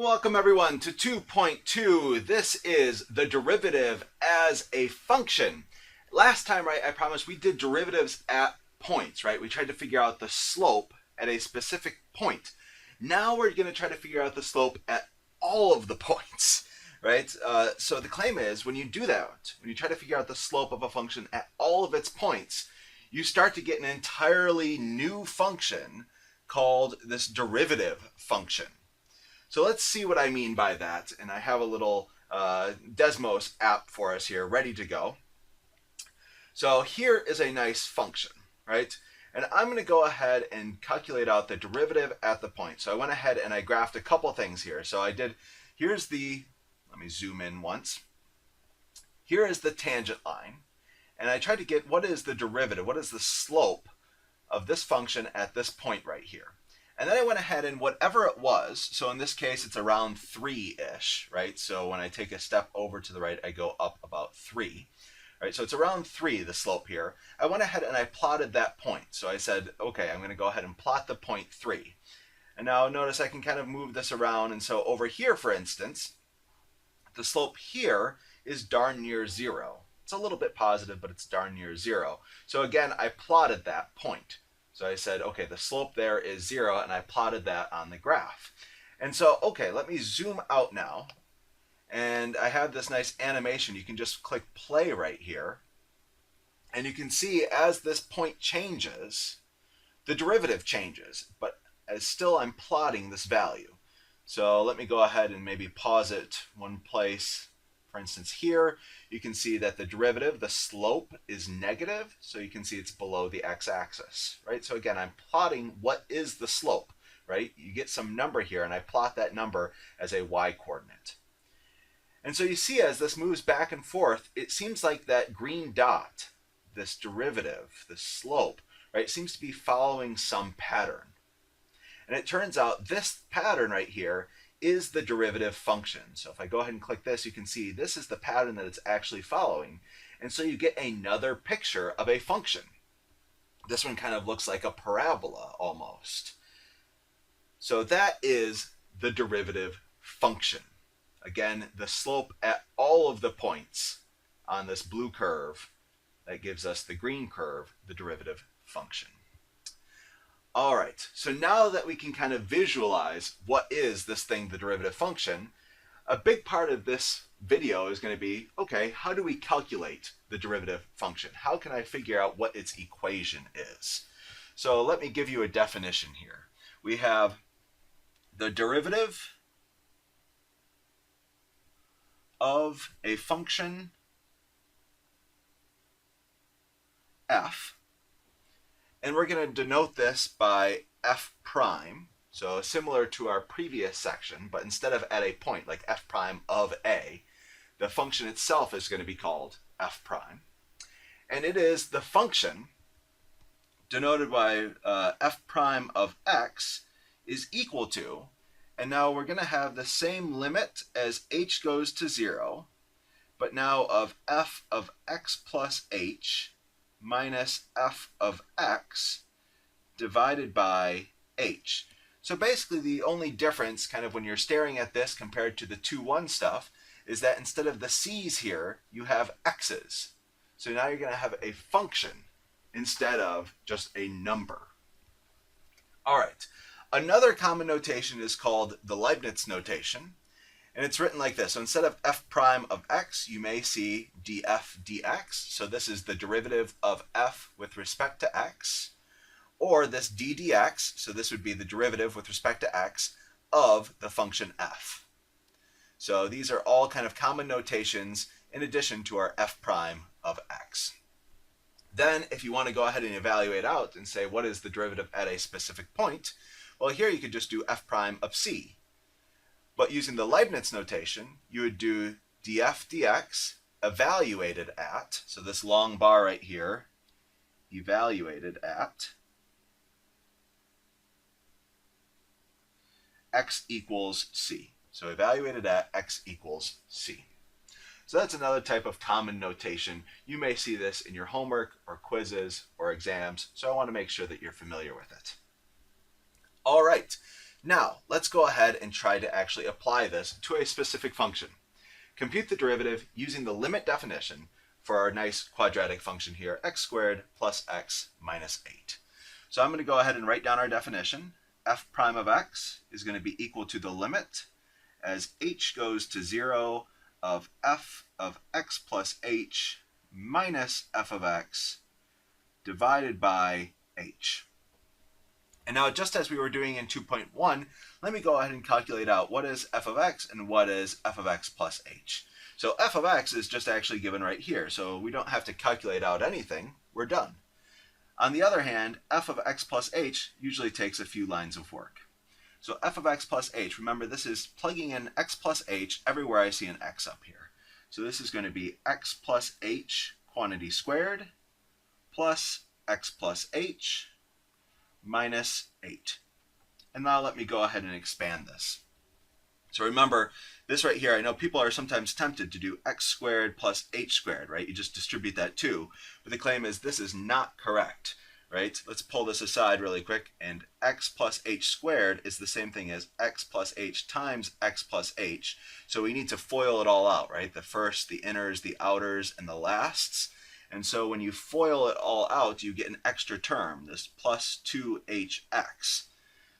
Welcome everyone to 2.2. This is the derivative as a function. Last time, right, I promised we did derivatives at points, right? We tried to figure out the slope at a specific point. Now we're going to try to figure out the slope at all of the points, right? So the claim is when you do that, when you try to figure out the slope of a function at all of its points, you start to get an entirely new function called this derivative function. So let's see what I mean by that. And I have a little Desmos app for us here ready to go. So here is a nice function, right? And I'm going to go ahead and calculate out the derivative at the point. So I went ahead and I graphed a couple things here. So I did, let me zoom in once. Here is the tangent line. And I tried to get what is the derivative, what is the slope of this function at this point right here. And then I went ahead and whatever it was, so in this case it's around 3-ish, right? So when I take a step over to the right, I go up about 3. Right, so it's around 3, the slope here. I went ahead and I plotted that point. So I said, okay, I'm going to go ahead and plot the point 3. And now notice I can kind of move this around. And so over here, for instance, the slope here is darn near 0. It's a little bit positive, but it's darn near 0. So again, I plotted that point. So I said, okay, the slope there is 0, and I plotted that on the graph. And so, okay, let me zoom out now. And I have this nice animation. You can just click play right here. And you can see as this point changes, the derivative changes. But still, I'm plotting this value. So let me go ahead and maybe pause it one place. For instance, here, you can see that the derivative, the slope, is negative. So you can see it's below the x-axis, right? So again, I'm plotting what is the slope, right? You get some number here, and I plot that number as a y-coordinate. And so you see as this moves back and forth, it seems like that green dot, this derivative, the slope, right, seems to be following some pattern. And it turns out this pattern right here is the derivative function. So if I go ahead and click this, you can see this is the pattern that it's actually following. And so you get another picture of a function. This one kind of looks like a parabola almost. So that is the derivative function. Again, the slope at all of the points on this blue curve that gives us the green curve, the derivative function. All right, so now that we can kind of visualize what is this thing, the derivative function, a big part of this video is going to be, okay, how do we calculate the derivative function? How can I figure out what its equation is? So let me give you a definition here. We have the derivative of a function f, and we're going to denote this by f prime, so similar to our previous section, but instead of at a point like f prime of a, the function itself is going to be called f prime. And it is the function denoted by f prime of x is equal to, and now we're going to have the same limit as h goes to 0, but now of f of x plus h minus f of x divided by h. So basically the only difference kind of when you're staring at this compared to the 2-1 stuff is that instead of the c's here, you have x's. So now you're going to have a function instead of just a number. All right. Another common notation is called the Leibniz notation, and it's written like this. So instead of f prime of x, you may see df dx. So this is the derivative of f with respect to x, or this d dx. So this would be the derivative with respect to x of the function f. So these are all kind of common notations in addition to our f prime of x. Then if you want to go ahead and evaluate out and say what is the derivative at a specific point, well, here you could just do f prime of c. But using the Leibniz notation, you would do df dx evaluated at, so this long bar right here, evaluated at x equals c. So evaluated at x equals c. So that's another type of common notation. You may see this in your homework or quizzes or exams, so I want to make sure that you're familiar with it. All right, Now, let's go ahead and try to actually apply this to a specific function. Compute the derivative using the limit definition for our nice quadratic function here, x squared plus x minus 8. So I'm going to go ahead and write down our definition. F prime of x is going to be equal to the limit as h goes to 0 of f of x plus h minus f of x divided by h. And now, just as we were doing in 2.1, let me go ahead and calculate out what is f of x and what is f of x plus h. So f of x is just actually given right here, so we don't have to calculate out anything. We're done. On the other hand, f of x plus h usually takes a few lines of work. So f of x plus h, remember this is plugging in x plus h everywhere I see an x up here. So this is going to be x plus h quantity squared plus x plus h minus 8. And now let me go ahead and expand this. So remember, this right here, I know people are sometimes tempted to do x squared plus h squared, right? You just distribute that too. But the claim is this is not correct, right? Let's pull this aside really quick. And x plus h squared is the same thing as x plus h times x plus h. So we need to FOIL it all out, right? The first, the inners, the outers, and the lasts. And so when you FOIL it all out, you get an extra term, this plus 2hx.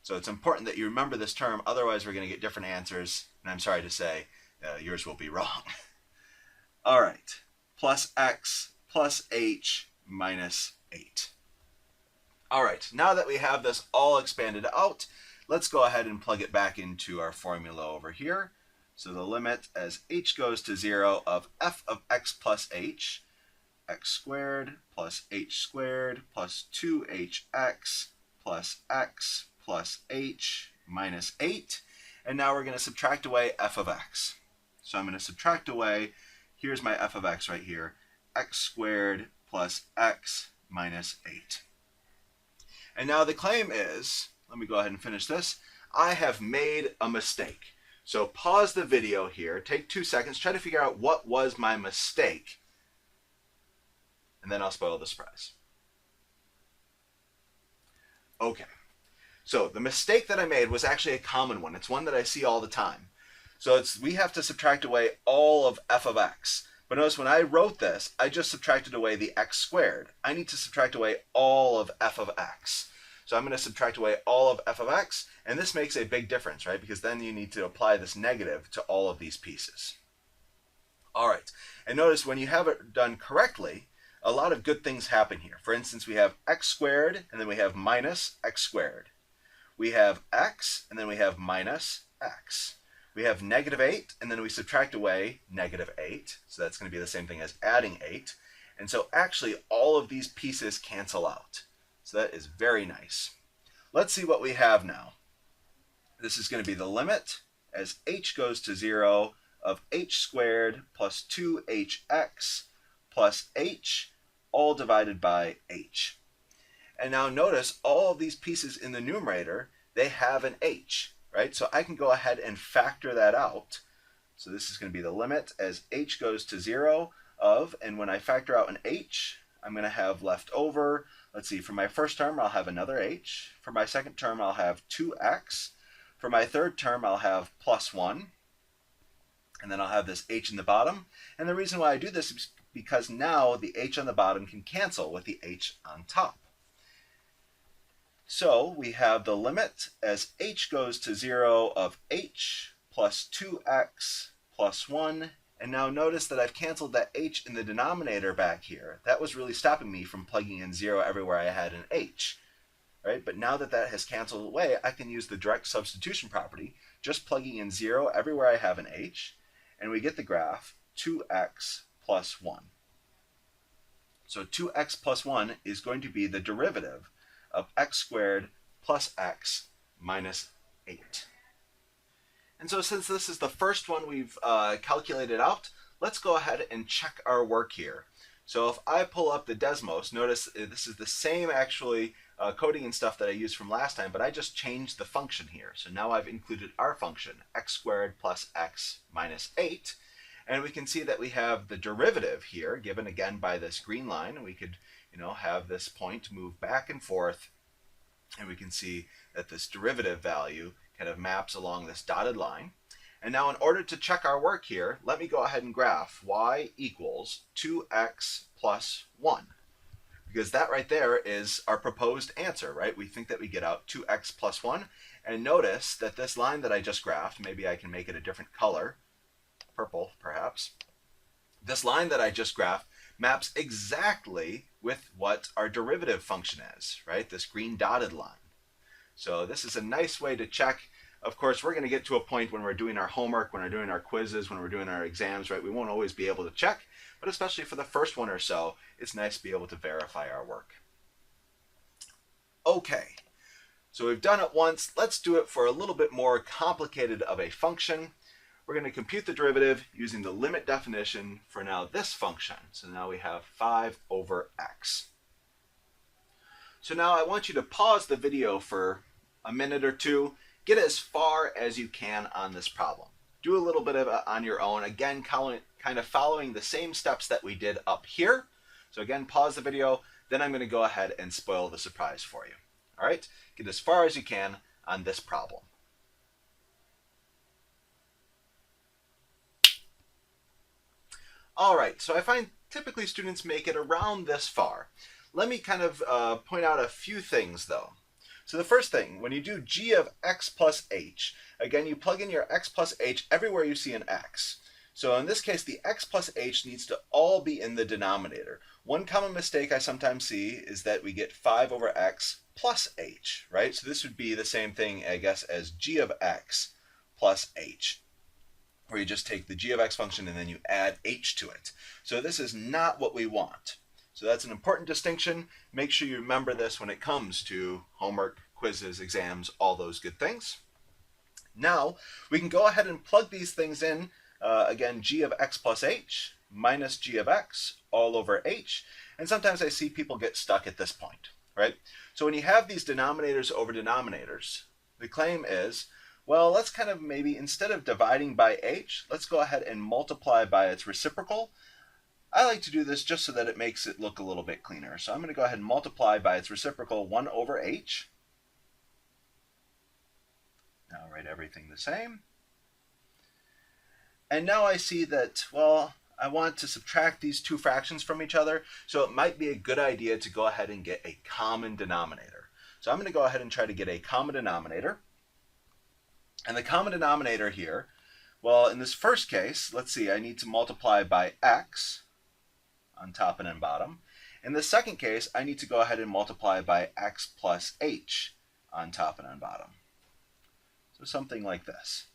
So it's important that you remember this term, otherwise we're going to get different answers, and I'm sorry to say, yours will be wrong. All right, plus x plus h minus 8. All right, now that we have this all expanded out, let's go ahead and plug it back into our formula over here. So the limit as h goes to 0 of f of x plus h, x squared plus h squared plus 2hx plus x plus h minus 8. And now we're going to subtract away f of x. So I'm going to subtract away, here's my f of x right here, x squared plus x minus 8. And now the claim is, let me go ahead and finish this, I have made a mistake. So pause the video here, take 2 seconds, try to figure out what was my mistake, and then I'll spoil the surprise. Okay, so the mistake that I made was actually a common one. It's one that I see all the time. So we have to subtract away all of f of x. But notice when I wrote this, I just subtracted away the x squared. I need to subtract away all of f of x. So I'm going to subtract away all of f of x, and this makes a big difference, right? Because then you need to apply this negative to all of these pieces. All right, and notice when you have it done correctly, a lot of good things happen here. For instance, we have x squared, and then we have minus x squared. We have x, and then we have minus x. We have negative 8, and then we subtract away negative 8. So that's going to be the same thing as adding 8. And so actually all of these pieces cancel out. So that is very nice. Let's see what we have now. This is going to be the limit as h goes to 0 of h squared plus 2hx plus h, all divided by h. And now notice all of these pieces in the numerator, they have an h, right? So I can go ahead and factor that out. So this is going to be the limit as h goes to 0 of, and when I factor out an h, I'm going to have left over, let's see, for my first term I'll have another h. For my second term I'll have 2x. For my third term I'll have plus 1. And then I'll have this h in the bottom. And the reason why I do this is because now the h on the bottom can cancel with the h on top. So we have the limit as h goes to 0 of h plus 2x plus 1. And now notice that I've canceled that h in the denominator back here. That was really stopping me from plugging in 0 everywhere I had an h. Right? But now that that has canceled away, I can use the direct substitution property, just plugging in 0 everywhere I have an h. And we get the graph 2x plus 1. So 2x plus 1 is going to be the derivative of x squared plus x minus 8. And so since this is the first one we've calculated out, let's go ahead and check our work here. So if I pull up the Desmos, notice this is the same actually coding and stuff that I used from last time, but I just changed the function here. So now I've included our function, x squared plus x minus 8. And we can see that we have the derivative here, given again by this green line. We could, have this point move back and forth, and we can see that this derivative value kind of maps along this dotted line. And now in order to check our work here, let me go ahead and graph y equals 2x plus 1. Because that right there is our proposed answer, right? We think that we get out 2x plus 1. And notice that this line that I just graphed, maybe I can make it a different color, purple perhaps. This line that I just graphed maps exactly with what our derivative function is, right? This green dotted line. So this is a nice way to check. Of course, we're going to get to a point when we're doing our homework, when we're doing our quizzes, when we're doing our exams, right? We won't always be able to check, but especially for the first one or so, it's nice to be able to verify our work. Okay, so we've done it once. Let's do it for a little bit more complicated of a function. We're going to compute the derivative using the limit definition for now this function. So now we have 5 over x. So now I want you to pause the video for a minute or two. Get as far as you can on this problem. Do a little bit of it on your own. Again, kind of following the same steps that we did up here. So again, pause the video. Then I'm going to go ahead and spoil the surprise for you. All right? Get as far as you can on this problem. All right, so I find typically students make it around this far. Let me kind of point out a few things though. So the first thing, when you do g of x plus h, again, you plug in your x plus h everywhere you see an x. So in this case, the x plus h needs to all be in the denominator. One common mistake I sometimes see is that we get 5 over x plus h, right? So this would be the same thing, I guess, as g of x plus h, where you just take the g of x function and then you add h to it. So this is not what we want. So that's an important distinction. Make sure you remember this when it comes to homework, quizzes, exams, all those good things. Now, we can go ahead and plug these things in. Again, g of x plus h minus g of x all over h. And sometimes I see people get stuck at this point, right? So when you have these denominators over denominators, the claim is, well, let's kind of maybe, instead of dividing by h, let's go ahead and multiply by its reciprocal. I like to do this just so that it makes it look a little bit cleaner. So I'm going to go ahead and multiply by its reciprocal 1 over h. Now write everything the same. And now I see that, well, I want to subtract these two fractions from each other, so it might be a good idea to go ahead and get a common denominator. So I'm going to go ahead and try to get a common denominator. And the common denominator here, well, in this first case, let's see, I need to multiply by x on top and on bottom. In the second case, I need to go ahead and multiply by x plus h on top and on bottom. So something like this.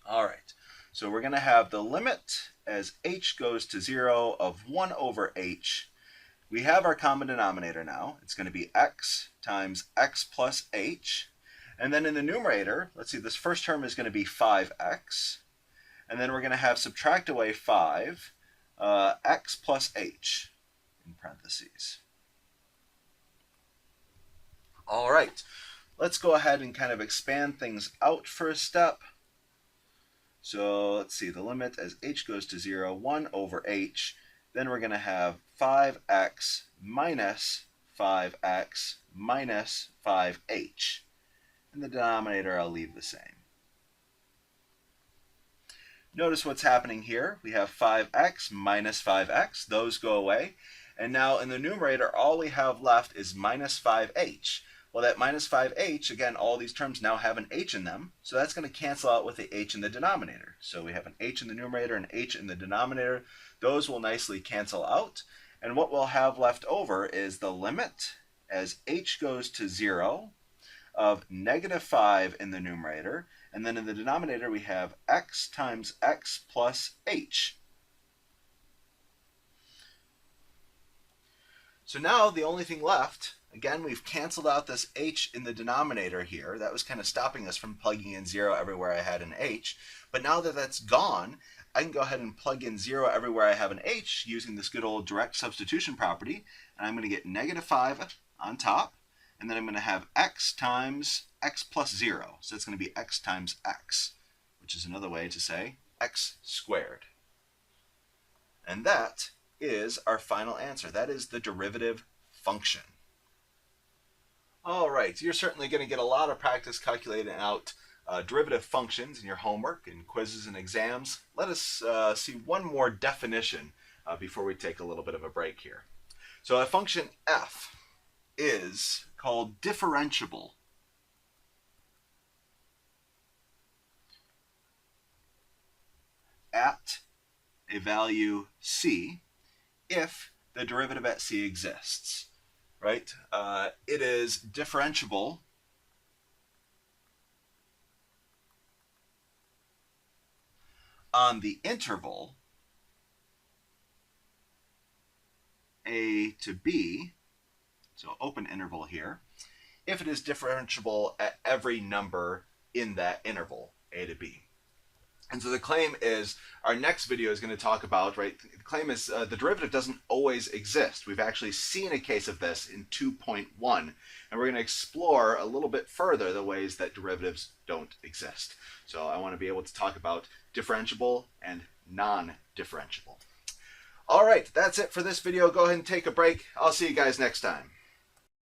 All right, so we're going to have the limit as h goes to 0 of 1 over h. We have our common denominator now. It's going to be x times x plus h. And then in the numerator, let's see, this first term is going to be 5x. And then we're going to have subtract away 5, x plus h in parentheses. All right, let's go ahead and kind of expand things out for a step. So let's see, the limit as h goes to 0, 1 over h. Then we're going to have 5x minus 5x minus 5h. And the denominator I'll leave the same. Notice what's happening here. We have 5x minus 5x. Those go away. And now in the numerator, all we have left is minus 5h. Well, that minus 5h, again, all these terms now have an h in them. So that's going to cancel out with the h in the denominator. So we have an h in the numerator and h in the denominator. Those will nicely cancel out. And what we'll have left over is the limit as h goes to 0 of negative 5 in the numerator. And then in the denominator, we have x times x plus h. So now the only thing left, again, we've canceled out this h in the denominator here. That was kind of stopping us from plugging in 0 everywhere I had an h. But now that that's gone, I can go ahead and plug in 0 everywhere I have an h using this good old direct substitution property. And I'm going to get negative 5 on top. And then I'm going to have x times x plus 0. So it's going to be x times x, which is another way to say x squared. And that is our final answer. That is the derivative function. All right, you're certainly going to get a lot of practice calculating out derivative functions in your homework and quizzes and exams. Let us see one more definition before we take a little bit of a break here. So a function f is called differentiable at a value c if the derivative at c exists, right? It is differentiable on the interval a to b, so open interval here, if it is differentiable at every number in that interval, a to b. And so the claim is, our next video is going to talk about, right, the claim is the derivative doesn't always exist. We've actually seen a case of this in 2.1, and we're going to explore a little bit further the ways that derivatives don't exist. So I want to be able to talk about differentiable and non-differentiable. All right, that's it for this video. Go ahead and take a break. I'll see you guys next time.